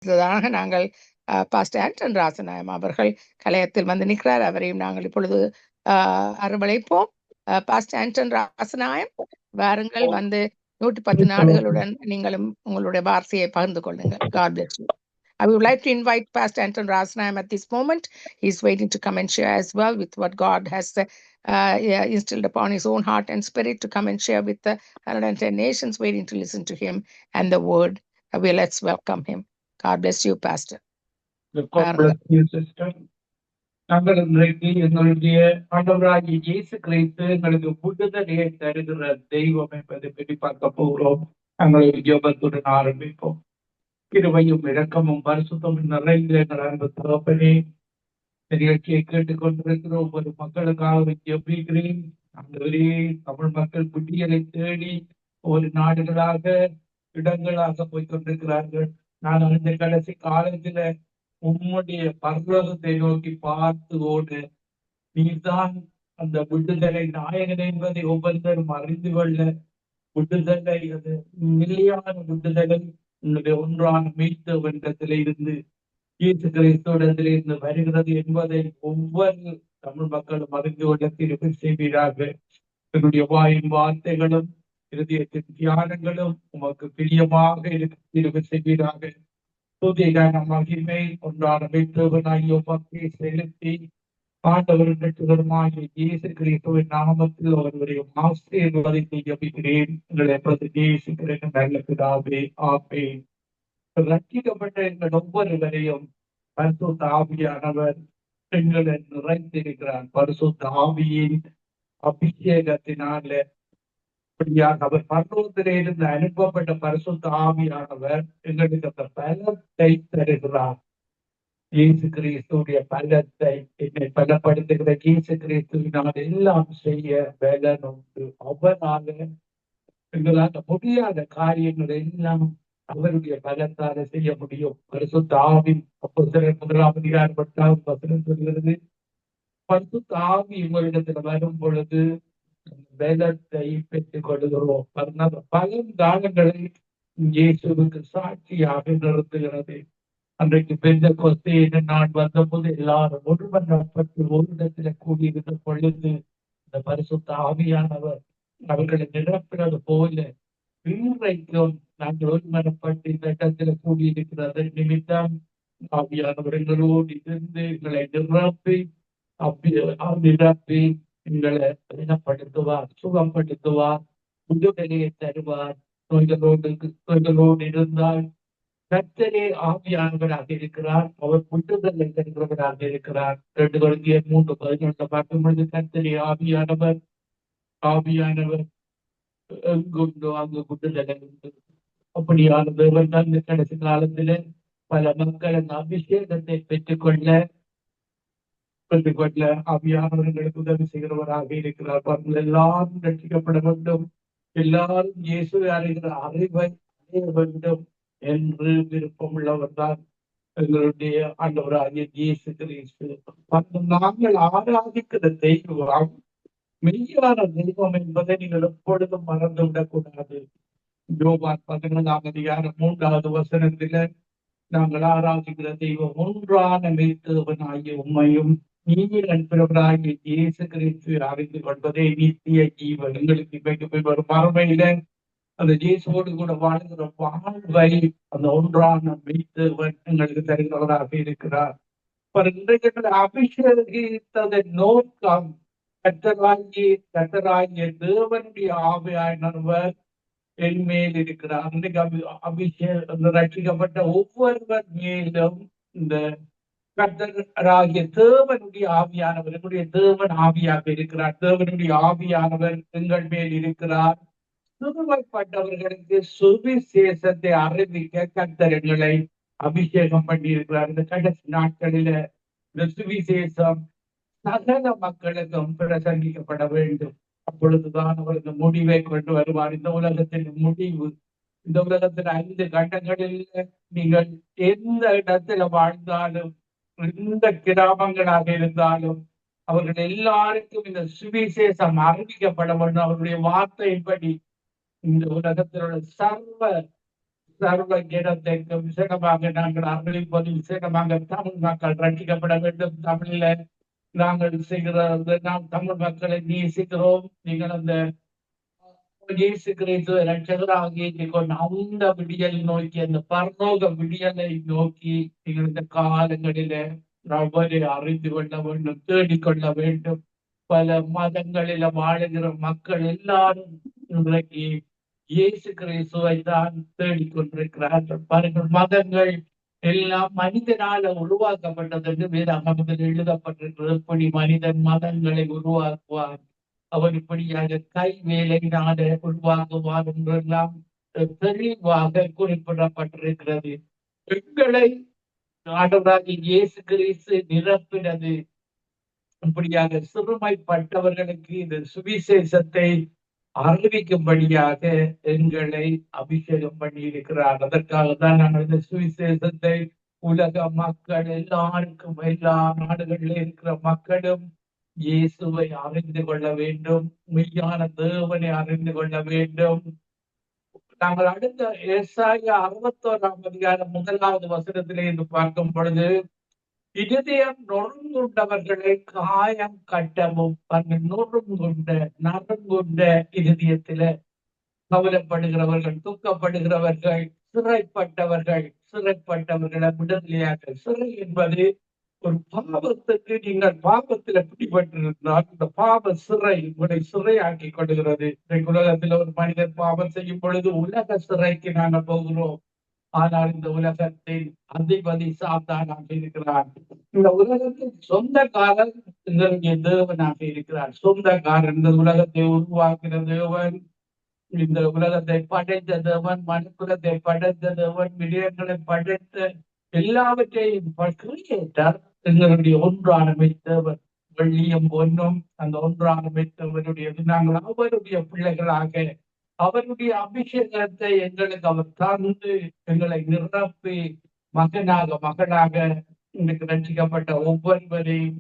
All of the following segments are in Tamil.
அடுத்ததாக நாங்கள் பாஸ்டர் ஆண்டன் ராசநாயம் அவர்கள் கலையத்தில் வந்து நிற்கிறார். அவரையும் நாங்கள் இப்பொழுது அரவழைப்போம். பாஸ்டர் ஆண்டன் ராசநாயம், வாருங்கள், வந்து 110 நாடுகளுடன் நீங்களும் உங்களுடைய வார்த்தையை பகிர்ந்து கொள்ளுங்கள். God bless you. I would like to invite Pastor Anton Rasnaim at this moment. He's waiting to come and share as well with what God has instilled upon his own heart and spirit to come and share with the 110 nations waiting to listen to him and the word. Let's welcome him. God bless you, Pastor. God bless you, sister. நாங்கள் இன்றைக்கு எங்களுடைய ஆண்டவராகிய இயேசு கிறிஸ்து எங்களுக்கு விடுதலையை தருகிற தெய்வம் என்பதை பற்றி பார்க்க போகிறோம். நாங்கள் ஜெபத்துடன் ஆரம்பிப்போம். கிருபையும் இரக்கமும் பரிசுத்தமும் நிறைந்த எங்கள் அன்பு தகப்பனே, நிகழ்ச்சியை கேட்டுக்கொண்டிருக்கிற ஒவ்வொரு மக்களுக்காக ஜெபிக்கிறேன். ஆண்டவரே, தமிழ் மக்கள் குட்டிகளை தேடி ஒரு நாடுகளாக இடங்களாக போய் கொண்டிருக்கிறார்கள். நான் அந்த கடைசி காலத்துல உம்முடைய பரலோகத்தை நோக்கி பார்த்து ஓடு, நீதான் அந்த விடுதலை நாயகன் என்பதை ஒவ்வொருத்தரும் அறிந்து கொள்ள, விடுதலை அது நிலையான விடுதலை உன்னுடைய ஒன்றான மீட்பவனிடத்திலே இருந்து இயேசு கிறிஸ்துவிடத்திலே இருந்து வருகிறது என்பதை ஒவ்வொரு தமிழ் மக்களும் அறிந்து கொள்ள திருப்பி செய்வீராக. என்னுடைய வாயின் வார்த்தைகளும் இருதயத்தின் தியானங்களும் உமக்கு பிரியமாக திருப்பி செய்வீராக. துதியான மகிமை ஒன்றான மீட்பவனாகிய உமக்கே செலுத்தி ஆண்டவருமாகிய இயேசு கிறிஸ்துவின் நாமத்தில் ஒருவரையும் ஆசீர்வாதத்தை ஜெபிக்கிறேன். எங்களை பிரதிக்கிறேன் நல்ல பிதாவே, ஆமென். ரட்சிக்கப்பட்ட எங்கள் ஒவ்வொருவரையும் பரிசுத்த ஆவியானவர் எங்களை நிறைந்திருக்கிறார். பரிசுத்த ஆவியின் அபிஷேகத்தினால அவர் பரலோகத்திலே இருந்து அனுப்பப்பட்ட பரிசுத்த ஆவியானவர் எங்களுக்கு அந்த பலத்தை தருகிறார். இயேசு கிறிஸ்துடைய பலத்தை, என்னை பலப்படுத்துகிற இயேசு கிறிஸ்துவினால் எல்லாம் செய்ய பலன் உண்டு. அவரால எங்களால் முடியாத காரியங்கள் எல்லாம் அவருடைய பலத்தால செய்ய முடியும். பரிசுத்த ஆவி அப்போஸ்தலர் 1:8 சொல்கிறது, பரிசுத்த ஆவி உங்களிடத்துல வரும் பொழுது பலத்தை பெற்றுக் கொள்கிறோம். பலங்காலங்களை இயேசுவுக்கு சாட்சியாக நிறுத்துகிறது. அன்றைக்கு பெந்தெகோஸ்தே நான் வந்தபோது எல்லாரும் ஒருமனப்பட்டு ஒரு இடத்துல கூடியிருந்த பொழுது இந்த பரிசுத்த ஆவியானவர் அவர்களை நிரப்பினது போல இன்றைக்கும் நாங்கள் ஒருமனப்பட்டு இந்த இடத்துல கூடியிருக்கிறது நிமித்தம் ஆவியானவர்களோடு இருந்து எங்களை நிரப்பி எங்களை பலப்படுத்துவார், சுகப்படுத்துவார், விடுதலையை தருவார். நோய்களோடு இருந்தால் கர்த்தரே ஆவியானவராக இருக்கிறார், அவர் விடுதலை தருகிறவராக இருக்கிறார். 2 Corinthians 3:11 பார்க்கும் பொழுது கர்த்தரே ஆவியானவர் எங்குண்டோ அங்கு விடுதலை உண்டு. அப்படியான தேவன் இந்த கடைசி காலத்தில பல மக்கள் அந்த அபிஷேகத்தை பெற்றுக்கொள்ள ஆவியானவர்களுக்கு உதவி செய்கிறவராக இருக்கிறார். எல்லாரும் ரட்சிக்கப்பட வேண்டும், எல்லாரும் இயேசுவை அறிகிற அறிவை அடைய வேண்டும் என்று விருப்பம் உள்ளவர் தான் எங்களுடைய ஆண்டவராகிய இயேசு கிறிஸ்து. நாங்கள் ஆராதிக்கிற தெய்வம் மெய்யான தெய்வம் என்பதை நீங்கள் எப்பொழுதும் மறந்து விடக்கூடாது. யோவான் 11:3 நாங்கள் ஆராதிக்கிற தெய்வம் ஒன்றான மெய்த்தேவனாகிய உம்மையும் நீர் அன்பவராகிய இயேசு கிறிஸ்து அறிந்து கொள்வதே நித்திய ஜீவன். எங்களுக்கு இவைக்கு வரும் மறுமையில அந்த இயேசுவோடு கூட வாழ்கிற வாழ்வை அந்த ஒன்றான மெய்த்தேவன் எங்களுக்கு தருகிறவராக இருக்கிறார். இன்றைக்கு அபிஷேகித்ததன் நோக்கம் கர்த்தராகிய தேவனுடைய ஆவியானவர் என் மேல் இருக்கிறார். ரட்சிக்கப்பட்ட ஒவ்வொருவர் மேலும் இந்த கர்த்தராகிய தேவனுடைய ஆவியானவர், என்னுடைய தேவன் ஆவியாக இருக்கிறார். தேவனுடைய ஆவியானவர் எங்கள் மேல் இருக்கிறார். சிறுமைப்பட்டவர்களுக்கு சுவிசேஷத்தை அறிவிக்க கர்த்தர் எங்களை அபிஷேகம் பண்ணி இருக்கிறார். இந்த கடைசி நாட்களில இந்த சுவிசேஷம் சகல மக்களுக்கும் பிரசங்கிக்கப்பட வேண்டும். அப்பொழுதுதான் அவர் இந்த முடிவை கொண்டு வருவார். இந்த உலகத்தின் முடிவு, இந்த உலகத்தின் 5 கண்டங்களில் நீங்கள் எந்த இடத்துல வாழ்ந்தாலும், எந்த கிராமங்களாக இருந்தாலும், அவர்கள் எல்லாருக்கும் இந்த சுவிசேஷம் அறிவிக்கப்பட வேண்டும். அவருடைய வார்த்தையின்படி இந்த உலகத்தில் உள்ள சர்வ சர்வ ஜனத்திற்கு விசேடமாக நாங்கள் அறிவிப்பது விசேடமாக தமிழ் மக்கள் ரட்சிக்கப்பட வேண்டும். தமிழில நாங்கள் செய்கிற நாம் தமிழ் மக்களை நேசிக்கிறோம். நீங்கள் அந்த இயேசு கிறிஸ்துவை ரட்சகராக ஏற்றுக்கொண்டு அந்த விடியலை நோக்கி, அந்த பரலோக விடியலை நோக்கி நீங்கள் இந்த காலங்களில அவரை அறிந்து கொள்ள வேண்டும், தேடிக்கொள்ள வேண்டும். பல மதங்களில வாழுகிற மக்கள் எல்லாரும் இன்றைக்கு இயேசு கிறிஸ்துவை தான் தேடிக்கொண்டிருக்கிறார்கள். பாருங்கள், மதங்கள் எல்லாம் மனிதனால உருவாக்கப்பட்டது என்று வேதாகமத்தில் எழுதப்பட்டிருக்கிறது. எப்படி மனிதன் மதங்களை உருவாக்குவார், அவர் இப்படியாக கை வேலையினால உருவாக்குவார் என்றெல்லாம் தெளிவாக குறிப்பிடப்பட்டிருக்கிறது. எங்களை ஆண்டவராகிய இயேசு கிறிஸ்து நிரப்பினது இப்படியாக சிறுமைப்பட்டவர்களுக்கு இந்த சுவிசேஷத்தை அறிவிக்கும்படியாக எங்களை அபிஷேகம் பண்ணி இருக்கிறார். அதற்காக தான் நாங்கள் இந்த சுவிசேஷத்தை உலக மக்கள் எல்லாருக்கும், எல்லா நாடுகளில் இருக்கிற மக்களும் இயேசுவை அறிந்து கொள்ள வேண்டும், மெய்யான தேவனை அறிந்து கொள்ள வேண்டும். நாங்கள் அடுத்த ஏசாயா 61ஆம் அதிகாரம் 1வது வசனத்திலே இருந்து பார்க்கும் பொழுது, இருதயம் நொறுங்குண்டவர்களை காயம் கட்டவும், நறுங்குண்ட இருதயத்தில கவலைப்படுகிறவர்கள், தூக்கப்படுகிறவர்கள், சிறைப்பட்டவர்களை விடுதலையாக. சிறை என்பது ஒரு பாவத்துக்கு, நீங்கள் பாவத்துல பிடிபட்டிருந்தால் இந்த பாவ சிறை உங்களை சிறையாக்கி கொள்கிறது. உலகத்தில் ஒரு மனிதன் பாவம் செய்யும் பொழுது உலக சிறைக்கு நாங்கள் போகிறோம். ஆனால் இந்த உலகத்தில் அதிபதி சாத்தானாக இருக்கிறார். இந்த உலகத்தில் சொந்தக்காரன் எங்களுடைய தேவனாக இருக்கிறார். சொந்தக்காரன் இந்த உலகத்தை உருவாக்குற தேவன், இந்த உலகத்தை படைத்த தேவன், மனுக்குலத்தை படைத்த தேவன், விடயங்களை படைத்த எல்லாவற்றையும் கிரியேட்டர் எங்களுடைய ஒன்றான மெய்த்தேவன். வெள்ளியும் பொன்னும் அந்த ஒன்றான மெய்த்தேவனுடைய நாங்கள் அவருடைய பிள்ளைகளாக அவருடைய அபிஷேகத்தை எங்களுக்கு அவர் தந்து எங்களை நிரப்பி மகளாக இன்றைக்கு ரட்சிக்கப்பட்ட ஒவ்வொருவரையும்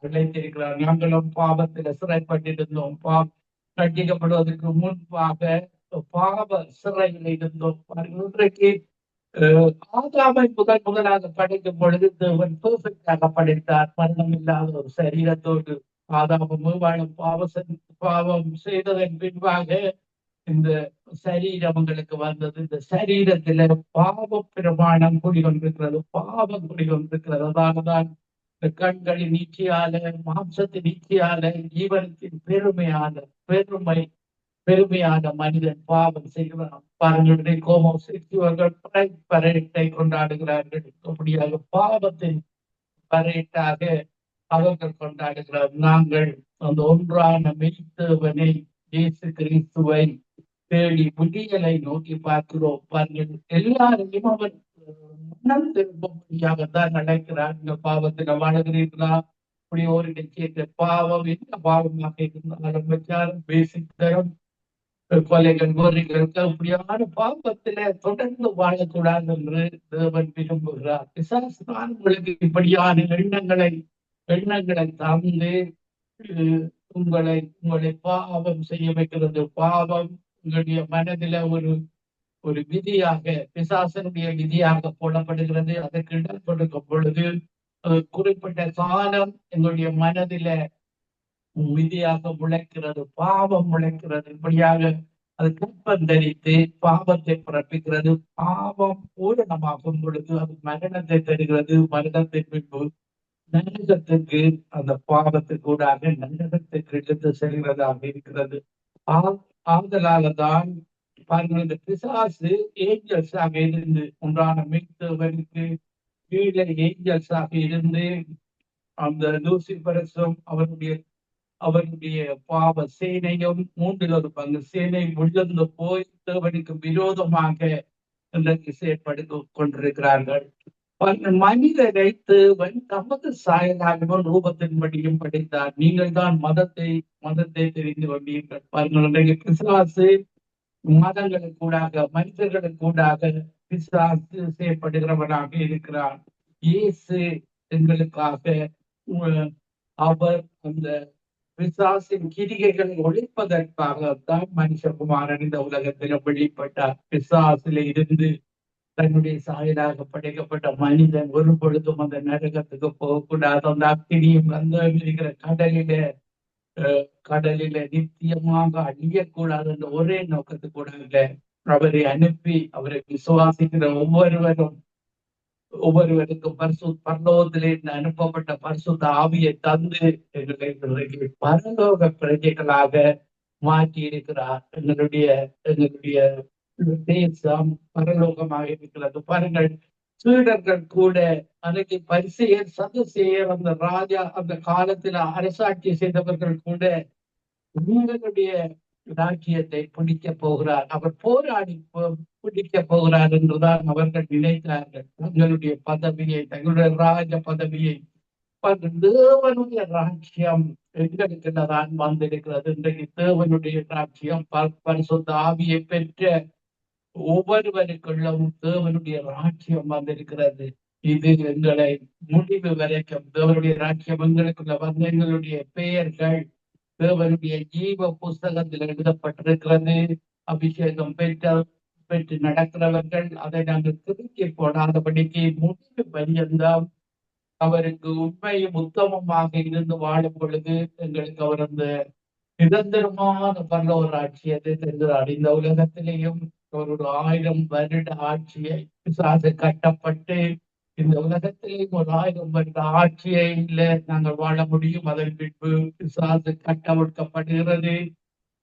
அழைத்திருக்கிறார். நாங்களும் பாவத்தில் சிறைப்பட்டிருந்தோம். ரட்சிக்கப்படுவதற்கு முன்பாக பாவ சிறையில் இருந்தோம். இன்றைக்கு ஆதாமை முதலாக படைக்கும் பொழுது தேவன் பெர்ஃபெக்டாக படைத்தார். மரணம் இல்லாத ஒரு சரீரத்தோடு. ஆதாமும் பாவம் செய்ததன் பின்பாக இந்த சரீரம் உங்களுக்கு வந்தது. இந்த சரீரத்தில பாவ பிரமாணம் குடிகொண்டிருக்கிறது, பாவம் குடிகொண்டிருக்கிறது. அதனால்தான் இந்த கண்களின் நீச்சியால, மாம்சத்தின் நீச்சியால, ஜீவனத்தின் பெருமையான மனிதன் பாவம் செய்கிறான். பாருங்கள், ஹோமோசெக்சுவல்கள் பரேட்டை கொண்டாடுகிறார்கள். அப்படியாக பாவத்தின் பரேட்டாக அவர்கள் கொண்டாடுகிறார். நாங்கள் அந்த ஒன்றான மெய்த்தேவனை இயேசு கிறிஸ்துவை தேடி விடியலை நோக்கி பார்க்கிறோம். பாருங்கள், எல்லாரையும் அவர் மனம் திரும்பும்படியாகத்தான் நடக்கிறார். இந்த பாவத்துல வாழுகிறீர்களா? இப்படி ஒரு நிச்சயத்தை பாவம் என்ன பாவமாக இருந்தாலும் வச்சாலும் பேசிக் தரும் கொலைகள், கோரிகள், இப்படியான பாவத்தில தொடர்ந்து வாழக்கூடாது என்று தேவன் விரும்புகிறார். பிசாசுதான் உங்களுக்கு இப்படியான எண்ணங்களை தந்து உங்களை பாவம் செய்ய வைக்கிறது. பாவம் உங்களுடைய மனதில ஒரு விதியாக, பிசாசனுடைய விதியாக போடப்படுகிறது. அதற்கு இடம் கொடுக்கும் பொழுது குறிப்பிட்ட காலம் எங்களுடைய மனதில விதியாக முளைக்கிறது, பாவம் முளைக்கிறது. இப்படியாக அது கற்பம் தரித்து பாவத்தை பிறப்பிக்கிறது. பாவம் பூரணமாகும் பொழுது அது மரணத்தை தருகிறது. மரணத்தின் பின்பு நரகத்துக்கு, அந்த பாவத்துக்கூடாக நரகத்துக்கு எடுத்து செல்கிறதாக இருக்கிறது. ஆதலால்தான் பாருங்கள், இந்த பிசாசு ஏஞ்சல்ஸாக இருந்து, ஒன்றான மெய்த்தேவனுக்கு கீழே ஏஞ்சல்ஸாக இருந்து அந்த லூசிபரசும் அவருடைய பாவ சேனையும் 3/4 சேனை விழுந்து போய் தேவனுக்கு விரோதமாக இன்றைக்கு செயற்பட்டு கொண்டிருக்கிறார்கள். மனிதரை தேவன் தமது சாயலாகவும் ரூபத்தின்படியும் படைத்தார். நீங்கள் தான் மதத்தை தெரிந்து கொண்டீர்கள். பாருங்கள், இன்றைக்கு பிசாசு மதங்களுக்கூடாக, மனிதர்களுக்கூடாக பிசாசு செயற்படுகிறவனாக இருக்கிறார். இயேசு எங்களுக்காக அவர் அந்த பிசாசின் கிரிகைகளை ஒழிப்பதற்காகத்தான் மனுஷகுமாரன் இந்த உலகத்தில் வெளிப்பட்டார். பிசாசில இருந்து தன்னுடைய சாயலாக படைக்கப்பட்ட மனிதன் ஒரு பொழுதும் அந்த நரகத்துக்கு போகக்கூடாது. அந்த அக்கினியும் அந்த இருக்கிற கடலில நித்தியமாக அழியக்கூடாது என்ற ஒரே நோக்கத்துக்கூடாக அவரை அனுப்பி அவரை விசுவாசிக்கிற ஒவ்வொருவருக்கும் பரலோகத்திலிருந்து அனுப்பப்பட்ட பரிசுத்த ஆவியை தந்து எங்களை பரலோக பிரஜைகளாக மாற்றி இருக்கிறார். எங்களுடைய தேசம் பரலோகமாக இருக்கிறது. பாருங்கள், சீடர்கள் கூட அன்னைக்கு பரிசேயர் சதுசேயர் அந்த ராஜா அந்த காலத்துல அரசாட்சி செய்தவர்கள் கூட உங்களுடைய ராஜ்யத்தை பிடிக்க போகிறார், அவர் போராடி பிடிக்க போகிறார் என்றுதான் அவர்கள் நினைத்தார்கள். தங்களுடைய பதவியை, தங்களுடைய ராஜ பதவியை. தேவனுடைய ராஜ்யம் எங்களுக்கு தான் வந்திருக்கிறது. இன்றைக்கு தேவனுடைய ராஜ்யம் பரிசுத்த ஆவியை பெற்ற ஒவ்வொருவருக்குள்ளும் தேவனுடைய ராஜ்யம் வந்திருக்கிறது. இது எங்களை முடிவு வரைக்கும் தேவனுடைய ராஜ்யம் எங்களுக்குள்ள வந்து எங்களுடைய பெயர்கள் தேவனுடைய ஜீவ புஸ்தகத்தில் எழுதப்பட்டிருக்கிறது. அபிஷேகம் பெற்று நடக்கிறவர்கள் அதை நாங்கள் திருக்கி போடாதபடிக்கு முடிவு பரியந்தம் அவருக்கு உண்மையும் உத்தமமாக இருந்து வாழும் பொழுது எங்களுக்கு அவர் அந்த நிரந்தரமான பரலோக ஆட்சியத்தை தருகிறார். இந்த உலகத்திலேயும் ஒரு 1000 வருட ஆட்சியை பிசாசு கட்டப்பட்டு இந்த உலகத்திலேயும் ஒரு 1000 வருட ஆட்சியில நாங்கள் வாழ முடியும். அதன் பின்பு பிசாசு கட்டவிழ்க்கப்படுகிறது.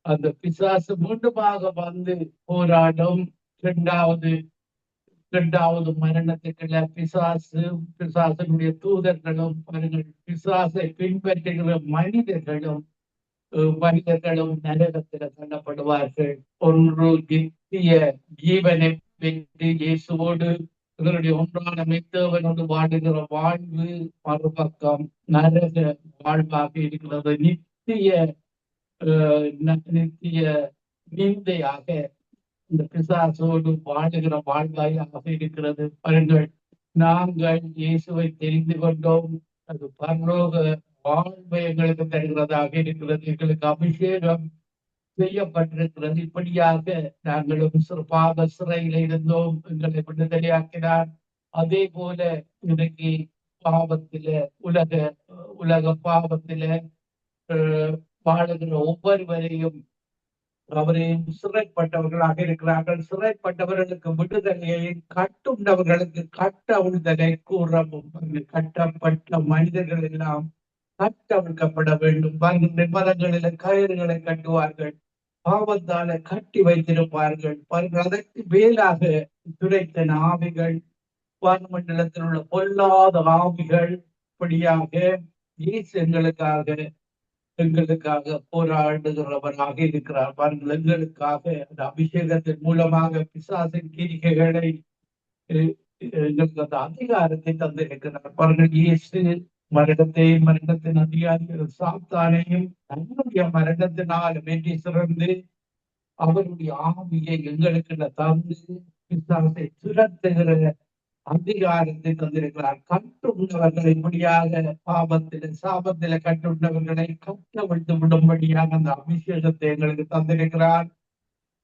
அந்த பிசாசு மீண்டுமாக வந்து போராடும். இரண்டாவது மரணத்துக்குள்ள பிசாசனுடைய தூதர்களும் பிசாசை பின்பற்றுகிற மனிதர்களும் நரகத்தில தள்ளப்படுவார்கள். ஒன்று நித்திய ஜீவனை பெற்று இயேசுவோடு இவருடைய ஒன்றான மெத்தவனோடு வாழுகிற வாழ்வு, மறுபக்கம் நரக வாழ்வாக இருக்கிறது. நித்திய நிந்தையாக இந்த பிசாசோடு வாழுகிற வாழ்வாயாக இருக்கிறது. பாருங்கள், நாங்கள் இயேசுவை தெரிந்து கொண்டோம். அது பரலோக வாழ்வை எங்களுக்கு தருகிறதாக இருக்கிறது. எங்களுக்கு அபிஷேகம் செய்யப்பட்டிருக்கிறது. இப்படியாக நாங்களும் பாவ சிறையில இருந்தோம், எங்களை விடுதலையாக்கினார். அதே போல இன்றைக்கு உலக பாவத்தில வாழுகிற ஒவ்வொருவரையும் அவரையும் சிறைப்பட்டவர்களாக இருக்கிறார்கள். சிறைப்பட்டவர்களுக்கு விடுதலையை, கட்டுண்டவர்களுக்கு விடுதலை கூறவும். கட்டப்பட்ட மனிதர்கள் எல்லாம் கட்டவிழ்க்கப்பட வேண்டும். மரங்களில கயிறுகளை கட்டுவார்கள், பாவத்தால கட்டி வைத்திருப்பார்கள். அதற்கு மேலாக துரைத்த ஆவிகள், வான்மண்டலத்தில் உள்ள பொல்லாத ஆவிகள், இப்படியாக இயேசு எங்களுக்காக போராடுகிறவராக இருக்கிறார். பாருங்கள், எங்களுக்காக அந்த அபிஷேகத்தின் மூலமாக பிசாசின் கிரிகைகளை எங்களுக்கு அந்த அதிகாரத்தை தந்திருக்கிறார். பாருங்கள், இயேசு மரணத்தின் அதிகாரிகள் சாத்தானையும் தன்னுடைய மரணத்தினால் வெற்றி சிறந்து அவருடைய ஆவியை எங்களுக்கு தந்து பிசாசை துரத்துகிற அதிகாரத்தை தந்திருக்கிறார். கட்டுண்டவர்களை இப்படியாக சாபத்தில கட்டுண்டவர்களை கட்டவிழ்த்து விடும்படியாக அந்த அபிஷேகத்தை எங்களுக்கு தந்திருக்கிறார்.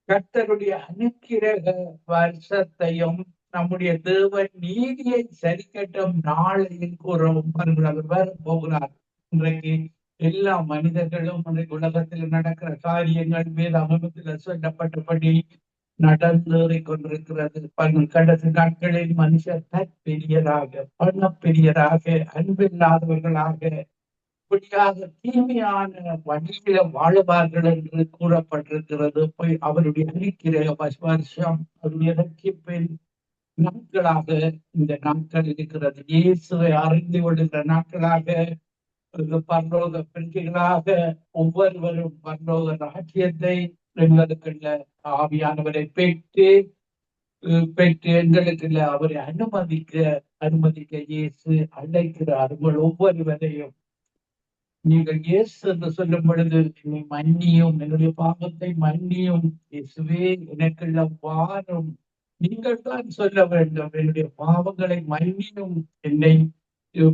கர்த்தருடைய அனுக்கிரக வருஷத்தையும் நம்முடைய தேவன் நீதியை சரிக்கட்டும் நாளையும் கூறவும் அவர் வர போகிறார். இன்றைக்கு எல்லா மனிதர்களும் இன்றைக்கு உலகத்தில் நடக்கிற காரியங்கள் வேதாகமத்தில் சொல்லப்பட்டபடி நடந்தேறிக் கொண்டிருக்கிறது. கடைசி நாட்களில் மனுஷர் தற்பெரியராக, பணப்பெரியராக, அன்பில்லாதவர்களாக, இப்படியாக தீமையான வழியில வாழுவார்கள் என்று கூறப்பட்டிருக்கிறது. போய் அவருடைய அனுக்கிரக வருஷம், அவருடைய ரட்சிப்பின் நாட்களாக இந்த நாட்கள் இருக்கிறது. இயேசுவை அறிந்து கொள்கிற நாட்களாக, பரலோக பிரிவுகளாக ஒவ்வொருவரும் பரலோக ராஜ்யத்தை எங்களுக்குள்ள ஆவியானவரை பெற்று எங்களுக்குள்ள அவரை அனுமதிக்க இயேசு அழைக்கிறார். உங்கள் ஒவ்வொருவரையும் நீங்கள் இயேசு என்று சொல்லும் பொழுது என்னை மன்னியும், என்னுடைய பாவத்தை மன்னியும் இயேசுவே, எனக்குள்ள வாரும். நீங்கள் தான் சொல்ல வேண்டும், என்னுடைய பாவங்களை மன்னியும், என்னை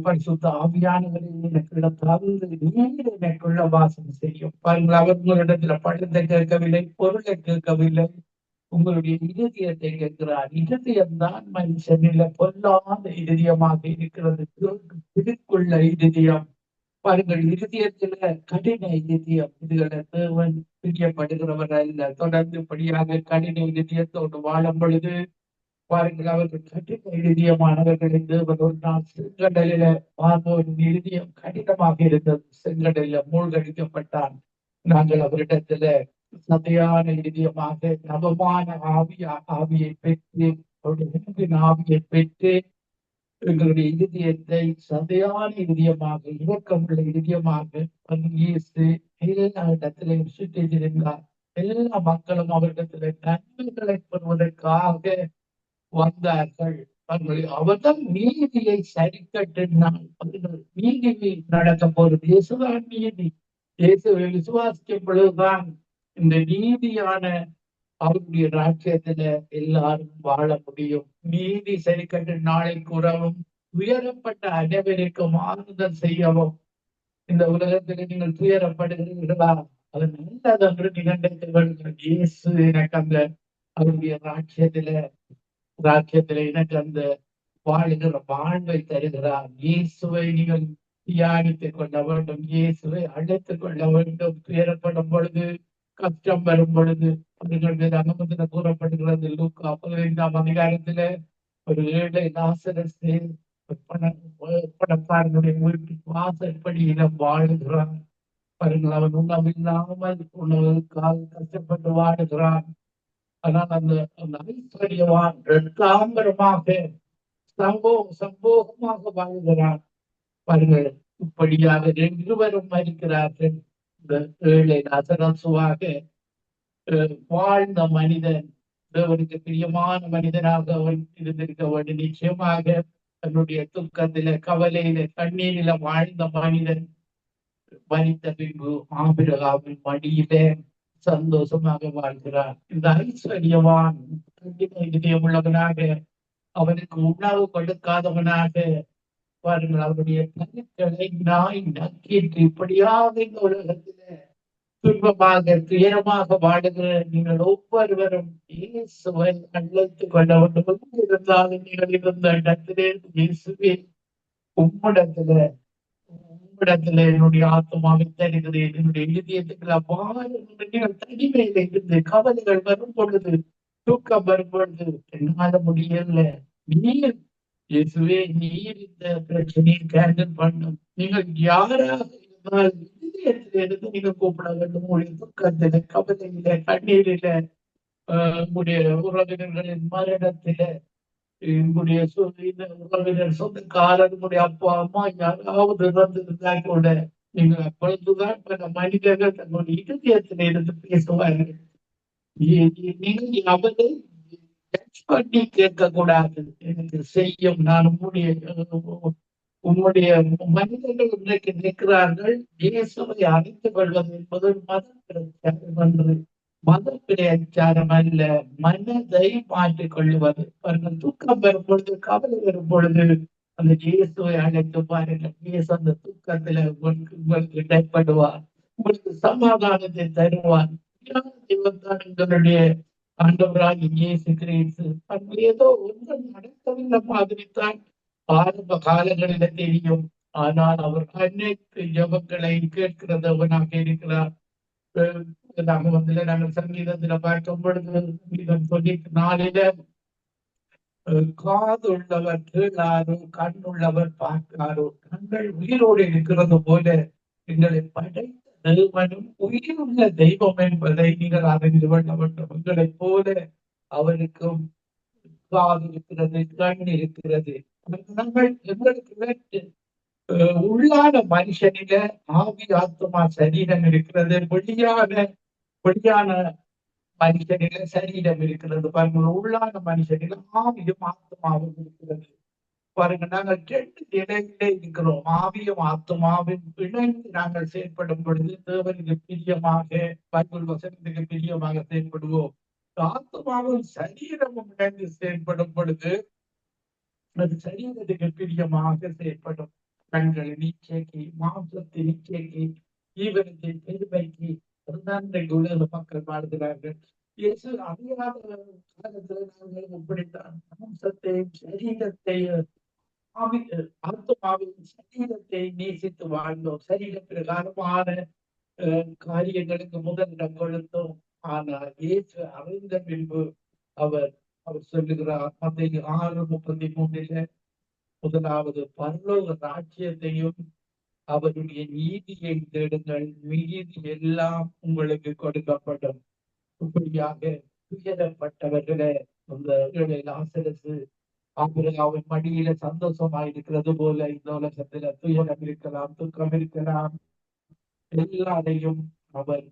பரிசுத்த ஆவியானவரை எனக்குள்ள தந்து நீர் எனக்குள்ள வாசம் செய்யும். பாருங்கள், அவர்களிடத்துல பழத்தை கேட்கவில்லை, பொருளை கேட்கவில்லை, உங்களுடைய இருதயத்தை கேட்கிறார். இருதயம்தான் மனுஷனில பொல்லாத இருதயமாக இருக்கிறது. இதுக்குள்ள இருதயம் பாருங்கள், இருதயத்தில கடின இருதயம், இதுகளை தேவன் பிரியப்படுகிறவர் அல்ல. தொடர்ந்து படியாக கடின இருதயத்தோடு வாழும் பொழுது பாருங்கள், அவர்கள் கடின இருதயமானவர்களை தேவன் ஒரு நாள் செங்கடலில பார்வோரின் இருதயம் கடினமாக இருந்தது. செங்கடலில மூழ்கடிக்கப்பட்டான். நாங்கள் அவரிடத்துல சதையான இருதயமாக நவமான ஆவியை பெற்று அவருடைய ஆவியை பெற்று எங்களுடைய இருதயத்தை சதையான இருதயமாக இரக்கமுள்ள இருதயமாக இயேசு எல்லா இடத்திலையும் சுற்றியிருந்தார். எல்லா மக்களும் அவரிடத்துல நன்மைகளை பெறுவதற்காக வந்தார்கள். அவர்தான் நீதியை சரி கட்டினார். நீதி நடக்க போறது. இயேசுதான் நீதி. இயேசுவை விசுவாசிக்கும் பொழுதுதான் இந்த நீதியான அவருடைய ராஜ்யத்துல எல்லாரும் வாழ முடியும். நீதி சரி கட்டு நாளை கூறவும் உயரப்பட்ட அனைவருக்கும் ஆறுதல் செய்யவும். இந்த உலகத்துல நீங்கள் துயரப்படுகிறீர்களா? அது நல்லதென்று நிகழ்ந்தவர்கள். இயேசு எனக்கு அந்த அவருடைய ராஜ்யத்துல எனக்கு அந்த வாழ்கிற வாழ்வை தருகிறார். இயேசுவை நீங்கள் தியானித்துக் கொள்ள வேண்டும். இயேசுவை அழைத்துக் கொள்ள வேண்டும். துயரப்படும் பொழுது, கஷ்டம் வரும் பொழுது, அவர்கள் மீது அனுமதில கூறப்படுகிறது. லூக்கா 15ஆம் அதிகாரத்துல ஒரு ஏழை லாசரசு பணக்காரனுடைய வீட்டுக்கு வாசற்படியில வாழுகிறான். பாருங்கள், அவன் உணவில்லாமல் உணவுக்காக கஷ்டப்பட்டு வாழுகிறான். ஆனால் அந்த ஐஸ்வர்யவான் ரத்தாம்பரமாக சம்போகமாக வாழ்கிறான். பாருங்கள், இப்படியாக இருவரும் மறிக்கிறார்கள். இந்த ஏழை லாசரசுவாக வாழ்ந்த மனிதன், தேவனுக்கு பிரியமான மனிதனாக அவன் இருந்திருக்க வேண்டும். நிச்சயமாக தன்னுடைய துக்கத்தில, கவலையில, கண்ணீரில வாழ்ந்த மனிதன் மனித பின்பு ஆபிரகாமின் மடியில சந்தோஷமாக வாழ்கிறார். இந்த ஐஸ்வர்யவான் இதயமுள்ளவனாக, அவனுக்கு உணவு கொடுக்காதவனாக, பாருங்கள், அவருடைய கருக்களை நாய் நக்கிட்டு இப்படியாக இந்த உலகத்தில துன்பமாக துயரமாக வாடுகிற நீங்கள் ஒவ்வொருவரும் இயேசுவை அழைத்துக் கொள்ள வேண்டும். இருந்தாலும் நீங்கள் இருந்த இடத்திலே இயேசுவே உம்மிடத்துல என்னுடைய ஆத்மாவை தருகிறேன். என்னுடைய இதயத்துக்கு அவ்வாறு நீங்கள் தனிமையில இருந்து கவலைகள் வரும் பொழுது, தூக்கம் வரும் பொழுது, என்னால முடியல, நீர் இயேசுவே நீர் இந்த பிரச்சனையை கேண்டில் பண்ணும். நீங்கள் யாராக இருந்தால் இருந்து நீங்க கூப்பிட வேண்டும். உங்களுடைய துக்கத்தில, கவலையில, கண்ணீரில, உங்களுடைய உறவினர்களின் மரணத்தில, உங்களுடைய உறவினர் சொந்தக்காரர், உங்களுடைய அப்பா அம்மா யாராவது இறந்திருந்தா கூட நீங்க அப்பொழுதுதான் பல மனிதர்கள் தங்களுடைய இதயத்தில இருந்து பேசுவார்கள். நீங்கள் அவரை பண்ணி கேட்க கூடாது. எனக்கு செய்யும், நான் உம்முடைய மனிதர்கள் இன்றைக்கு நிற்கிறார்கள். இயேசுவை அறிந்து கொள்வது என்பது மத பிரச்சாரம் என்று. மத பிரச்சாரம் அல்ல, மனதை மாற்றிக் கொள்ளுவது. தூக்கம் வரும் பொழுது, கவலை வரும் பொழுது அந்த இயேசுவை அழைத்து பாருங்கள். இயேசு அந்த தூக்கத்துல உங்களுக்கு இடைப்படுவார், உங்களுக்கு சமாதானத்தை தருவார். தெய்வத்தான் எங்களுடைய ஆண்டவராக இயேசு கிறிஸ்து. ஏதோ ஒன்றும் நடக்கவில்லை மாதிரி தான் ஆரம்ப காலங்களில தெரியும். ஆனால் அவர் அனைத்து ஜபங்களை கேட்கிறதவனாக இருக்கிறார். நாங்கள் சங்கீதத்துல பார்க்கும் பொழுது, சங்கீதம் 94 காது உள்ளவர் கேளாரோ, கண் உள்ளவர் பார்க்காரோ. நாங்கள் உயிரோடு இருக்கிறது போல எங்களை படைத்த தேவனும் உயிருள்ள தெய்வம் என்பதை நீங்கள் அறிந்து கொள்ள வேண்டும். எங்களைப் போல அவருக்கும் காது இருக்கிறது, கண் இருக்கிறது. நாங்கள் எங்களுக்கு உள்ளான மனுஷனில ஆவி, ஆத்மா, சரீரம் இருக்கிறது. வெளியான மனுஷனில சரீரம் இருக்கிறது. பாருங்கள், உள்ளான மனுஷனில ஆவியும் ஆத்மாவும் இருக்கிறது. பாருங்க, நாங்கள் 2 நிலையிலே இருக்கிறோம். ஆவியும் ஆத்மாவும் இணைந்து நாங்கள் செயல்படும் பொழுது தேவனுக்கு பிரியமாக, பைபிள் வசனத்துக்கு பிரியமாக செயல்படுவோம். ஆத்மாவும் சரீரமும் இணைந்து செயல்படும் பொழுது அது சரீரத்துக்கு பிரியமாக செயல்படும். கண்களின் இச்சைக்கு, மாம்சத்தின் இச்சைக்கு, ஜீவனத்தின் பெருமைக்கு உலக மக்கள் வாழ்கிறார்கள். இயேசு அறியாத காலத்துல நாங்கள் இப்படித்தான் மாம்சத்தையும் சரீரத்தையும் ஆத்மாவின் சரீரத்தை நேசித்து வாழ்ந்தோம். சரீர பிரகாரமான காரியங்களுக்கு முதலிடம் கொடுத்தோம். ஆனால் இயேசு அறிந்த பின்பு அவர் அவர் சொல்லுகிறார் மத்தேயு 6:33 முதலாவது பரலோக ராஜ்யத்தையும் அவருடைய நீதியை தேடுங்கள், மீதி எல்லாம் உங்களுக்கு கொடுக்கப்படும். இப்படியாக துயரப்பட்டவர்களே அந்த ஏழை லாசரசு ஆபிரகாமின் மடியில சந்தோஷமாயிருக்கிறது போல இந்த உலகத்துல துயரம் இருக்கலாம், துக்கம் இருக்கலாம், எல்லாரையும் அவர்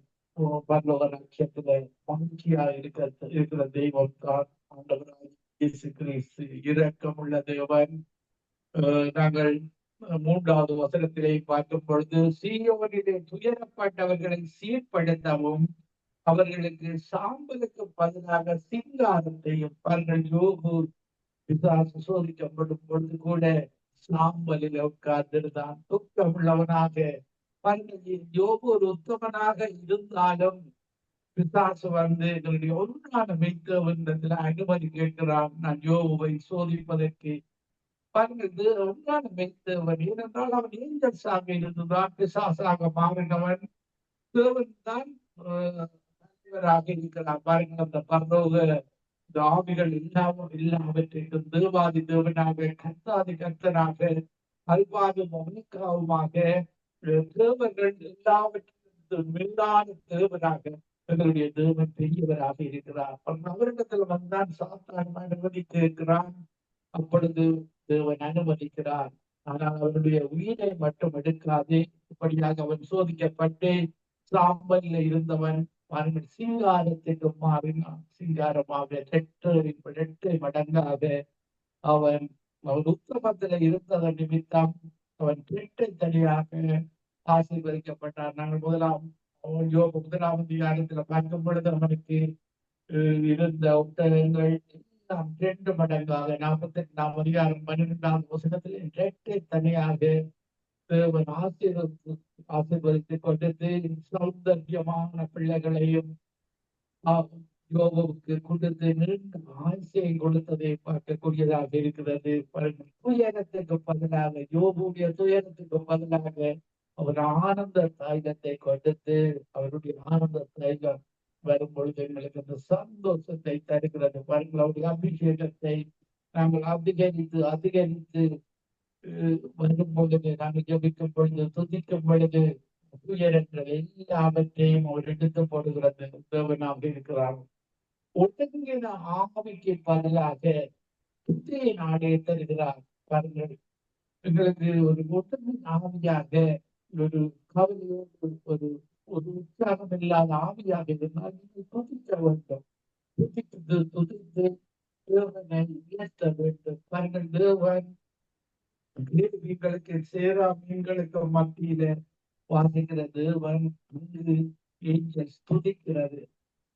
பரலோக ராஜ்யத்துல மகிழ்ச்சியா இருக்கிற தெய்வம் தான் ஆண்டவராகிய இயேசு கிறிஸ்து. இரக்கமுள்ள தேவன். நாங்கள் 3வது வசனத்திலே பார்க்கும் பொழுது சீயோனிலே துயரப்பட்டவர்களை சீர்படுத்தவும் அவர்களுக்கு சாம்பலுக்கு பதிலாக சிங்காரத்தையும் பாருங்கள். யோபு பிசாசு சோதிக்கப்படும் பொழுது கூட சாம்பலில் உட்கார்ந்திருந்தான் துக்கம் உள்ளவனாக. பாருங்கள், யோபு ஒரு உத்தமனாக இருந்தாலும் பிசாசு வந்து எங்களுடைய ஒன்றான மெய்த்தவன்றதுல அனுமதி கேட்கிறான் நான் யோபுவை சோதிப்பதற்கு. பாருங்கள், ஒன்றான மெய்த்தவன் ஏனென்றால் அவன் ஏஞ்சல் சாமி இருந்துதான் பிசாசாக மாறினவன். தேவன் தான் இருக்கிறார். பாருங்கள், அந்த பரலோக ஆவிகள் எல்லாவற்றிற்கும் தேவாதி தேவனாக, கர்த்தாதி கர்த்தனாக, அல்பாவும் ஒமேகாவுமாக, தேவர்கள் எல்லாவற்றிற்கும் மேலான தேவனாக எங்களுடைய தேவன் பெரியவராக இருக்கிறார். அவரிடத்துல வந்தான் சாத்தான் அனுமதி கேட்கிறான். அப்பொழுது தேவன் அனுமதிக்கிறார். ஆனால் அவருடைய உயிரை மட்டும் எடுக்காது. இப்படியாக அவன் சோதிக்கப்பட்டு சாம்பல்ல இருந்தவன் பாருங்கள் சிங்காரத்துக்கு மாறினான். சிங்காரமாக 8 மடங்காக அவன் உத்தமத்துல இருந்ததன் நிமித்தம் அவன் 2 தனியாக ஆசீர்வதிக்கப்பட்டார். நாங்கள் யோபு 1ஆம் அதிகாரத்துல பார்க்கும் பொழுது அவனுக்கு இருந்த ஒட்டகங்கள் எல்லாம் 2 மடங்காக 48ஆம் அதிகாரம் 12ஆம் வசனத்தில் 2 தனியாக தேவன் ஆசீர்வதித்துக் கொடுத்து சௌந்தர்யமான பிள்ளைகளையும் யோபுவுக்கு கொடுத்து நீண்ட ஆசையை கொடுத்ததை பார்க்கக்கூடியதாக இருக்கிறது. துயரத்துக்கு பதிலாக யோபுடைய துயரத்துக்கு பதிலாக அவர் ஆனந்த தைலத்தை கொடுத்து அவருடைய ஆனந்த தைலம் வரும் பொழுது எங்களுக்கு அந்த சந்தோஷத்தை தருகிறது. பாருங்கள், அவருடைய அபிஷேகத்தை நாங்கள் அதிகரித்து வரும் பொழுது நாங்கள் ஜபிக்கும் பொழுது துதிக்கும் பொழுது துயரங்கள் எல்லாவற்றையும் அவர் எடுத்து போடுகிறது தேவனாக இருக்கிறார். ஒட்டங்கின ஆவிக்கு பதிலாக புத்திய நாடே தருகிறார். பாருங்கள், எங்களுக்கு ஒரு ஒட்டங்கின் ஆவியாக ஒரு கவலையோடு ஒரு உற்சாகம் இல்லாத ஆவியாக இருந்தால் நீங்கள் துதிக்க வேண்டும். துதித்து தேவனை உயர்த்த வேண்டும். பாருங்கள், தேவன் மீன்களுக்கு சேரா மீன்களுக்கு மத்தியில வாசிக்கிற தேவன் ஏஞ்சல்ஸ் துதிக்கிறது.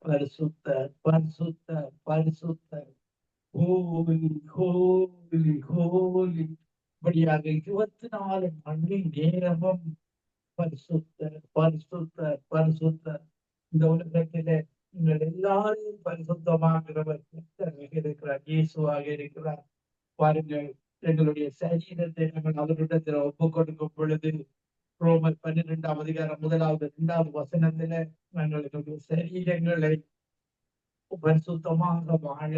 பரிசுத்தர் பரிசுத்தர் பரிசுத்தர், ஹோலி ஹோலி ஹோலி. இப்படியாக 24 மணி நேரமும் பரிசுத்தர் பரிசுத்தர் பரிசுத்தர். இந்த உலகத்தில நீங்கள் எல்லாரையும் பரிசுத்தமாகிறவர் கர்த்தராக இருக்கிறார், இயேசுவாக இருக்கிறார். பாருங்கள், எங்களுடைய சரீரத்தை நாங்கள் அவரிடத்தில் ஒப்புக் கொடுக்கும் பொழுது ரோமர் 12ஆம் அதிகாரம் 1வது 2வது வசனத்தில நாங்கள் எங்களுடைய சரீரங்களை பரிசுத்தமாக வாழ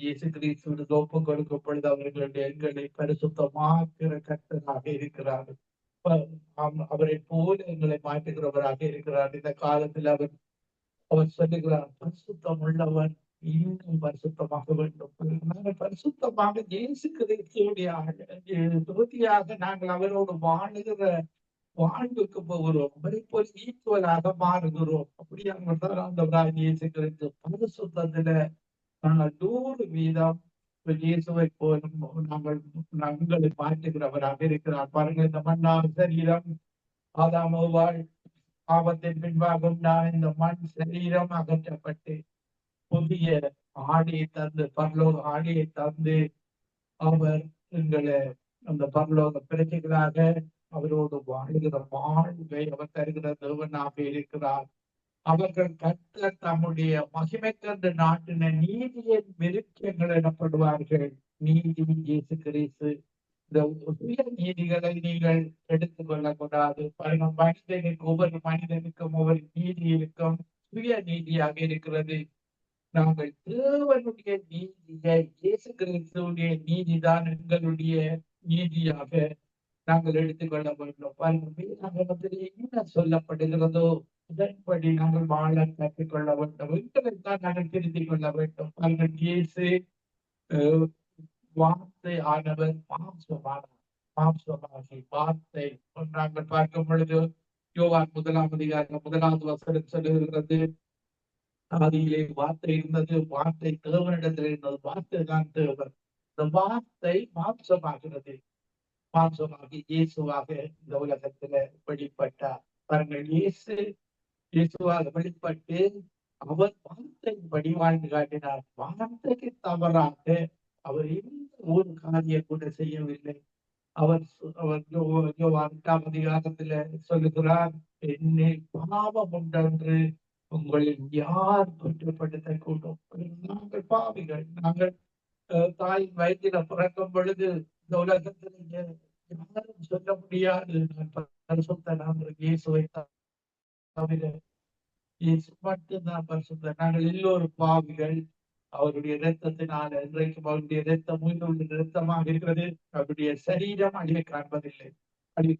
இயேசு கிறிஸ்துவுக்கு ஒப்புக் கொடுக்கும் பொழுது அவர்களுடைய எங்களை பரிசுத்தமாக்குற கர்த்தராக இருக்கிறார். அவரை போல எங்களை மாற்றுகிறவராக இருக்கிறார். இந்த காலத்தில் அவர் சொல்லுகிறார், பரிசுத்தம் உள்ளவன் இன்னும் பரிசுத்தமாக வேண்டும். நாங்கள் பரிசுத்தமாக இயேசு கிறிஸ்துவுடைய துதியாக நாங்கள் அவரோடு வாழுகிற வாழ்வுக்கு போகிறோம். அவரை போல் ஈக்குவலாக மாறுகிறோம். அப்படியாக அந்த இயேசு கிறிஸ்து பரிசுத்தத்துல நாங்கள் 100% இயேசுவை போலும் நாங்களை மாற்றுகிறவராக இருக்கிறார். பாருங்கள், இந்த மண்ணான சரீரம் ஆதாமோவால் பாவத்தின் பின்பாக உண்டான இந்த மண் சரீரம் அகற்றப்பட்டு புதிய ஆடையை தந்து பரலோக ஆடையை தந்து அவர் எங்களை அந்த பரலோக பிரஜைகளாக அவரோடு வாழ்கிற வாழ்வை அவர் தருகிற தேவனாக இருக்கிறார். அவர்கள் கர்த்தர் தம்முடைய மகிமைக்கென்று நாட்டின நீதியின் விருட்சங்கள் எனப்படுவார்கள். நீதி இயேசு கிறிஸ்து. இந்த சுய நீதிகளை நீங்கள் எடுத்துக் கொள்ளக்கூடாது. மனிதனுக்கு ஒவ்வொரு மனிதனுக்கும் ஒவ்வொரு நீதி இருக்கும். சுய நீதியாக இருக்கிறது. நாங்கள் தேவனுடைய நீதியை, இயேசு கிறிஸ்துடைய நீதிதான் எங்களுடைய நீதியாக நாங்கள் எடுத்துக்கொள்ள வேண்டும். வேதாகமத்திலே என்ன சொல்லப்படுகிறதோ அதன்படி நாங்கள் வாழ கற்றுக்கொள்ள வேண்டும். எங்களைத்தான் நாங்கள் திருத்திக் கொள்ள வேண்டும். பாருங்கள், இயேசு வார்த்தை ஆனவர் மாம்சமாகி வார்த்தை நாங்கள் பார்க்கும் பொழுது யோவான் 1 அதிகாரம் 1வது வசனம் சொல்லுகிறது, ஆதியிலே வார்த்தை இருந்தது, வார்த்தை தேவனிடத்தில் இருந்தது, வார்த்தை தான் தேவன். இந்த வார்த்தை மாம்சமாகிறது. மாம்சமாகி இயேசுவாக இந்த உலகத்துல வெளிப்பட்டார். பாருங்கள், இயேசுவாக வெளிப்பட்டு அவர் வார்த்தையின்படி வாழ்ந்து காட்டினார். வார்த்தைக்கு தவறாக அவர் எந்த ஒரு காரியம் கூட செய்யவில்லை. அவர் 8ஆம் அதிகாரத்துல சொல்லுகிறார், என்னில் பாவம் உண்டென்று உங்களில் யார் குற்றப்படுத்த கூடும். நாங்கள் பாவிகள். நாங்கள் தாயின் வயிற்றில பிறக்கும் பொழுது இந்த உலகத்தில் யாரும் சொல்ல முடியாது, நான் பரிசுத்த நாங்கள் இயேசுவை தவிர. இயேசு மட்டும்தான் பரிசுத்த. நாங்கள் எல்லோரும் பாவிகள். அவருடைய இரத்தத்தினால் இன்றைக்கும் அவருடைய இரத்தம் உயிருள்ள இரத்தமாக இருக்கிறது. அவருடைய சரீரம் அழிவை காண்பதில்லை, அழிவு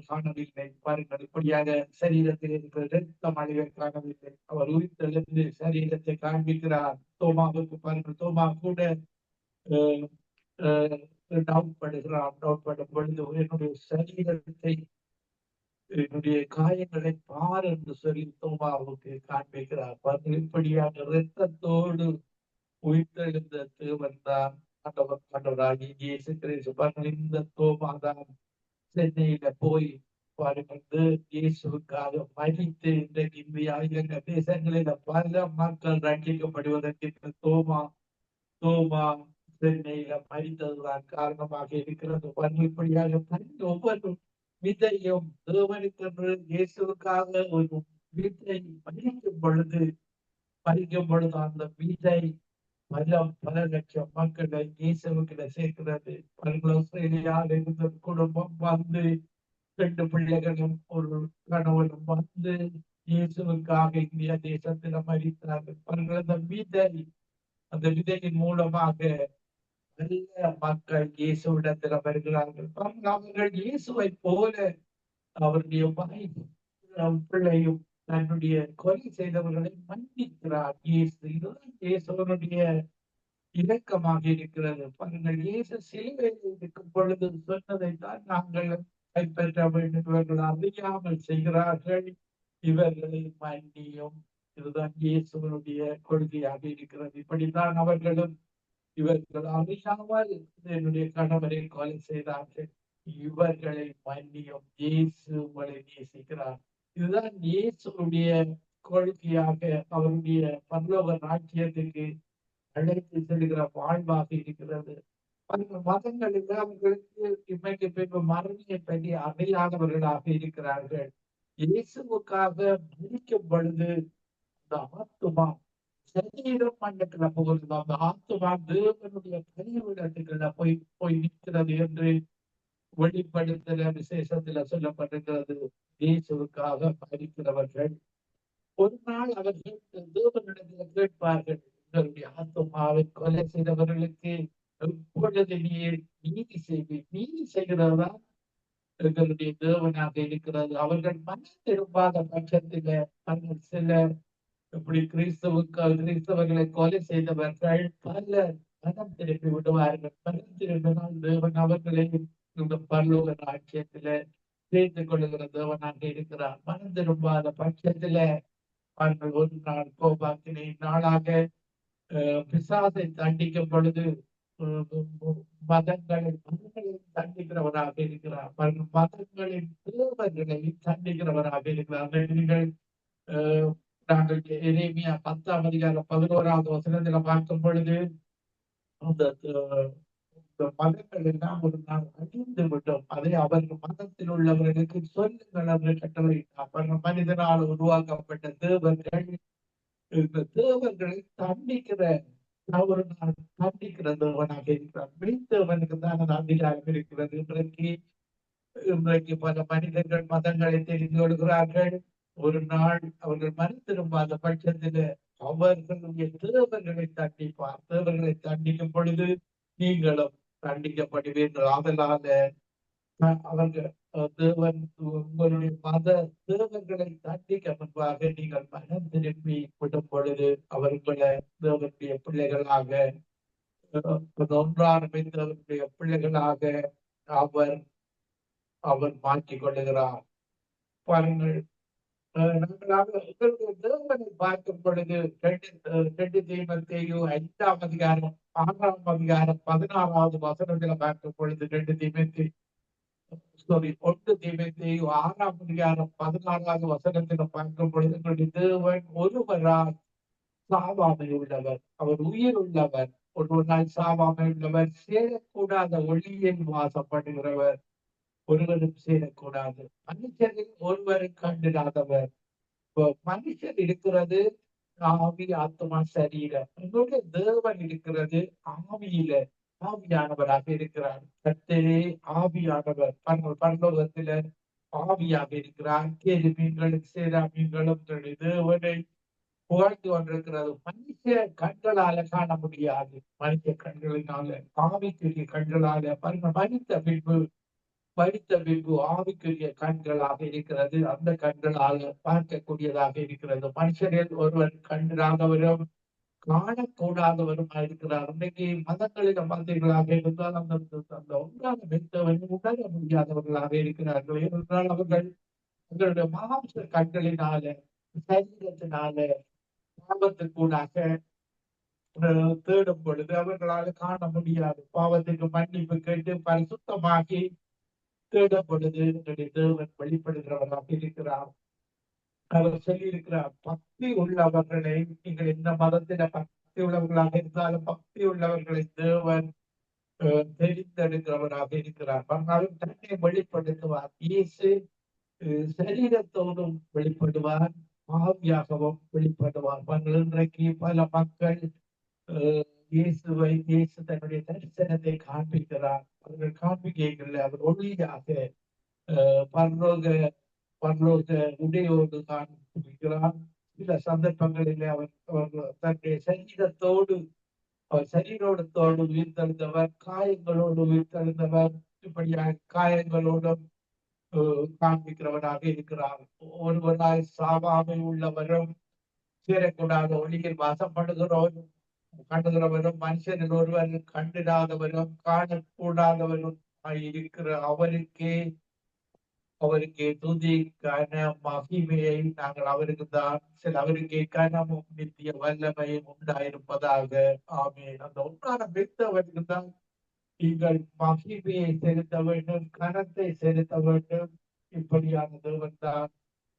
காணவில்லை. பாருங்கள், இப்படியாக சரீரத்தில் இருக்கிற இரத்தம் அழிவை காணவில்லை. அவர் உயிர்த்தெழுந்து சரீரத்தை காண்பிக்கிறார். தோமாவுக்கு பாருங்கள், தோமா கூட டவுட் படும் பொழுது என்னுடைய சரீரத்தை, என்னுடைய காயங்களை பார் என்று சொல்லி தோமாவுக்கு காண்பிக்கிறார். பாருங்கள், இப்படியாக இரத்தத்தோடு உயிர்த்தெழுந்த தேவன் தான் ஆண்டவராகிய இயேசு கிறிஸ்து. பாருங்கள், இந்த தோமாதான் சென்னையில போய் பாருங்கள் இயேசுக்காக மறித்து இன்றைக்கு இந்தியா இலங்கை தேசங்களில பல மக்கள் ரட்சிக்கப்படுவதற்கு தோமா சென்னையில மறித்ததுதான் காரணமாக இருக்கிறது. இப்படியாக ஒவ்வொரு விதையும் தேவனுக்கென்று இயேசுக்காக ஒரு விதை பறிக்கும் பொழுது அந்த விதை பல லட்சம் மக்களை இயேசுக்கிட்ட சேர்க்கிறது. ஆஸ்திரேலியாவில் இருந்த குடும்பம் வந்து 2 பிள்ளைகளும் ஒரு கணவனும் வந்து இயேசுவுக்காக இந்திய தேசத்துல மறித்தார்கள். அந்த விதையின் மூலமாக நல்ல மக்கள் இயேசுவிடத்துல வருகிறார்கள். அவர்கள் இயேசுவை போல அவருடைய பிள்ளையும் தன்னுடைய கொலை செய்தவர்களை மன்னிக்கிறார். இயேசுவனுடைய இரக்கமாக இருக்கிறது. பாருங்கள், இயேசு சிலுவையில் இருக்கும் பொழுது சொன்னதைத்தான் நாங்கள் கைப்பற்ற வேண்டும். இவர்கள் அறியாமல் செய்கிறார்கள், இவர்களை மன்னியும். இதுதான் இயேசுவனுடைய கொள்கையாக இருக்கிறது. இப்படித்தான் அவர்களும் இவர்கள் அறியாமல் என்னுடைய கணவரை கொலை செய்தார்கள், இவர்களை மன்னியும், இயேசு உங்களை நேசிக்கிறார். இதுதான் இயேசுடைய கொள்கையாக அவருடைய பரலோக ராஜ்யத்துக்கு அழைத்து செல்கிற வாழ்வாக இருக்கிறது. அந்த மதங்களில் அவர்களுக்கு இன்றைக்கு பின்பு மரணத்தை பற்றி அறியாதவர்களாக இருக்கிறார்கள். இயேசுவுக்காக மரிக்கும் பொழுது அந்த ஆத்துமா சரீரம் மண்டத்துல போகிறது, அந்த ஆத்துமா தேவனுடைய பரிவிடத்துக்குள்ள போய் நிற்கிறது என்று வெளிப்படுத்துகிற விசேஷத்துல சொல்லப்பட்டிருக்கிறது. இயேசுவுக்காக மரிக்கிறவர்கள் ஒரு நாள் அவர்கள் தேவனிடத்துல கேட்பார்கள், எங்களுடைய ஆத்துமாவை கொலை செய்தவர்களுக்கு எப்பொழுது நீதி செய்கிறதா எங்களுடைய தேவனாக இருக்கிறது. அவர்கள் மனம் திரும்பாத பட்சத்தில அவர்கள் சில இப்படி கிறிஸ்தவர்களை கொலை செய்தவர்கள் பல மனம் திருப்பி விடுவார்கள். மனம் திரும்பினால் தேவன் அவர்களை இந்த பரலோக ராஜ்யத்தில சேர்ந்து கொள்ளுகிற தேவனாக இருக்கிறார். மனம் திரும்பாத பட்சத்தில அவர்கள் ஒரு நாள் கோபாக்கினை நாளாக பிசாசை தண்டிக்கும் பொழுது மதங்களின் தண்டிக்கிறவராக இருக்கிறார். மதங்களின் தேவர்களை தண்டிக்கிறவராக இருக்கிறார். நீங்கள் நாங்கள் எரேமியா 10ஆம் அதிகாரம் 11வது வசனத்துல பார்க்கும் பொழுது அந்த மதங்கள் எல்லாம் ஒரு நாள் அழிந்து விட்டோம். அதை அவர் மதத்தில் உள்ளவர்களுக்கு சொல்லுங்கள் என்று கட்டளையிட்டார். மனிதனால் உருவாக்கப்பட்ட தேவர்கள் இந்த தேவர்களை தண்டிக்கிற ஒரு நாள் தண்டிக்கிற தேவனாக இருக்கிறார். மெய்த்தேவனுக்கு தான் அந்த அதிகாரம் இருக்கிறது. இன்றைக்கு பல மனிதர்கள் மதங்களை தெரிந்து கொள்கிறார்கள். ஒரு நாள் அவர்கள் மனம் திரும்பாத பட்சத்தில் அவர்களுடைய தேவர்களை தண்டிப்பார். தேவர்களை தண்டிக்கும் பொழுது நீங்களும் தண்டிக்கப்படுவீர்கள். அதனால அவர்கள் தேவன் உங்களுடைய மத தேவர்களை தண்டிக்க முன்பாக நீங்கள் மனம் திரும்பி விடும் பொழுது அவர்களை தேவனுடைய பிள்ளைகளாக ஒன்றான தேவனுடைய பிள்ளைகளாக அவர் அவர் மாற்றிக் கொள்ளுகிறார். பாருங்கள், நாங்கள் தேவனை பார்க்கும் பொழுது 2 தீமோத்தேயு 5ஆம் அதிகாரம் 6ஆம் அதிகாரம் 16வது வசனங்களை பார்க்கும் பொழுது 1 தீமோத்தேயு 6ஆம் அதிகாரம் 16வது வசனத்தில் பார்க்கும் பொழுது எங்களுடைய தேவன் ஒருவரால் சாவாமை உள்ளவர், அவர் உயிர் உள்ளவர், ஒருவரால் சாவாமை உள்ளவர், சேரக்கூடாத ஒளியில் வாசப்படுகிறவர், ஒருவரும் சேரக்கூடாது, மனுஷரில் ஒருவரும் கண்டிடாதவர். மனுஷன் இருக்கிறது ஆவி, ஆத்மா, சரீரம். என்னுடைய தேவன் இருக்கிறது ஆவியில, ஆவியானவராக இருக்கிறார். கர்த்தரே ஆவியானவர். பரலோகத்தில ஆவியாக இருக்கிறார். கேருபீன்களும் சேராபீன்களும் தேவனை புகழ்ந்து கொண்டிருக்கிறது. மனுஷ கண்களால காண முடியாது. மனுஷ கண்களினால, ஆவிக்குரிய கண்களால மரித்த பின்பு ஆவிக்குரிய கண்களாக இருக்கிறது. அந்த கண்களால் பார்க்கக்கூடியதாக இருக்கிறது. மனுஷரில் ஒருவர் கண்டிராதவரும் காணக்கூடாதவரும் இருக்கிறார். இன்னைக்கு மதங்களில் மதங்களாக இருந்தால் அந்த ஒன்றான மெத்தவன் உணர முடியாதவர்களாக இருக்கிறார்கள். ஏனென்றால் அவர்கள் அவர்களுடைய மாம்ச கண்களினால, சரீரத்தினால பாவத்துக்கூடாக தேடும் பொழுது அவர்களால் காண முடியாது. பாவத்துக்கு மன்னிப்பு கேட்டு பரிசுத்தமாகி தேடும் பொழுது என்னுடைய தேவன் வெளிப்படுகிறவராக இருக்கிறார். அவர் சொல்லியிருக்கிறார், பக்தி உள்ளவர்களை, நீங்கள் எந்த மதத்தில பக்தி உள்ளவர்களாக இருந்தாலும் பக்தி உள்ளவர்களை தேவன் தெரிந்தெடுக்கிறவராக இருக்கிறார். ஆனாலும் தன்னை வெளிப்படுத்துவார். இயேசு சரீரத்தோடும் வெளிப்படுவார், ஆவியாகவும் வெளிப்படுவார். இன்றைக்கு பல மக்கள் இயேசு தன்னுடைய தரிசனத்தை காண்பிக்கிறார். அவர்கள் காண்பிக்கைகள் அவர் ஒளியாக பரலோக உடையோடு காண்பிக்கிறார். சில சந்தர்ப்பங்களிலே அவர் தன்னுடைய சரீரத்தோடு உயிர்த்தெழுந்தவர், காயங்களோடு உயிர்த்தெழுந்தவர், இப்படியாக காயங்களோடும் காண்பிக்கிறவராக இருக்கிறார். ஒருவராய் சாவாமை உள்ளவரும் சேரக்கூடாத ஒளியில் வாசப்படுகிறவரும் கண்டுகிறவரும் மனுஷனில் ஒருவர் கண்டிடாதவரும் காணக்கூடாதவரும் இருக்கிற அவருக்கே துதி கன மகிமையை நாங்கள் அவருக்கு தான் அவருக்கே கனமும் நித்திய வல்லமையும் உண்டாயிருப்பதாக. ஆமென். அந்த ஒன்றான மெத்தவருக்கு தான் நீங்கள் மகிமையை செலுத்த வேண்டும், கனத்தை செலுத்த வேண்டும். இப்படியான தேவன் தான்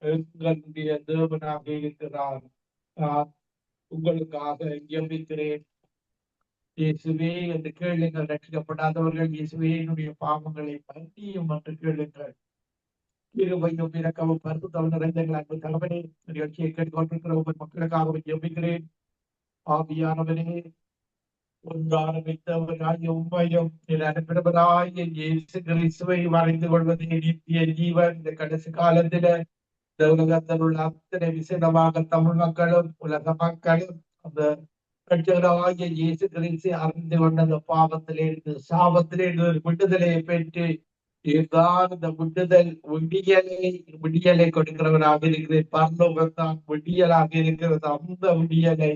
எங்களுடைய தேவனாக இருக்கிறார். உங்களுக்காக ஜெபிக்கிறேன். இயேசுவே என்று கேளுங்கள். ரட்சிக்கப்படாதவர்கள் இயேசுவே என்னுடைய பாவங்களை மன்னியும் என்று கேளுங்கள். கிருபையும் இரக்கமும் பரிசுத்தமும் நிறைந்த எங்கள் அன்பு தகவனே, நிகழ்ச்சியை கேட்டுக்கொண்டிருக்கிற ஒவ்வொரு மக்களுக்காக ஜெபிக்கிறேன். ஆவியானவரே, ஒன்றான வைத்தவராகிய உண்மையும் அனுப்பினவராகிய இயேசு கிறிஸ்துவை வரைந்து கொள்வதே நித்திய ஜீவன். இந்த கடைசி காலத்தில இந்த உலகத்தில் உள்ள அத்தனை விசேடமாக தமிழ் மக்களும் உலக மக்களும் அந்த கட்சிகளாகிய இயேசு கிறிஸ்து அறிந்து கொண்ட அந்த பாவத்திலிருந்து, சாபத்திலிருந்து ஒரு விடுதலையை பெற்று இதுதான் இந்த விடியலை கொடுக்கிறவராக இருக்கிறேன். பரலோகத்தான் விடியலாக இருக்கிறது. அந்த விடியலை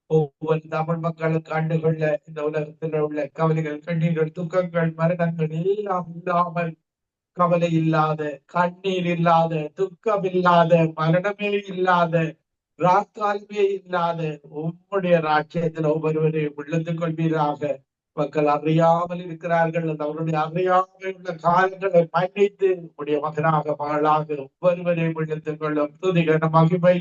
ஒவ்வொரு தமிழ் மக்களும் கண்டுகொள்ள இந்த உலகத்தில் உள்ள கவலைகள், கண்ணீர்கள், துக்கங்கள், மரணங்கள் எல்லாம் இல்லாமல், கவலை இல்லாத, கண்ணீர் இல்லாத, துக்கம் இல்லாத, மரணமே இல்லாத, ராக்கால்மே இல்லாத உம்முடைய ராஜ்யத்தில் ஒவ்வொருவரையும் உள்ளத்துக் கொள்வீராக. மக்கள் அறியாமல் இருக்கிறார்கள். அவருடைய அறியாமல் உள்ள காலங்களை மன்னித்து உடைய மகனாக மகளாக ஒவ்வொருவரையும் உள்ளத்துக் கொள்ளும். துதிகர மகிமை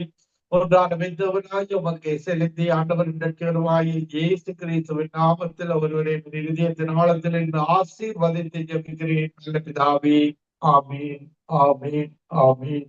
ஒன்றான மெத்தவனாய் உமக்கு செலுத்தி ஆண்டவரின் ரட்சகருமாய் இயேசு கிறிஸ்துவின் நாமத்தில் ஒருவரை இதயத்தின் ஆழத்தில் இருந்து ஆசீர்வதித்து ஜெபிக்கிறேன் நல்ல பிதாவே. ஆமீன், ஆமீன், ஆமீன்.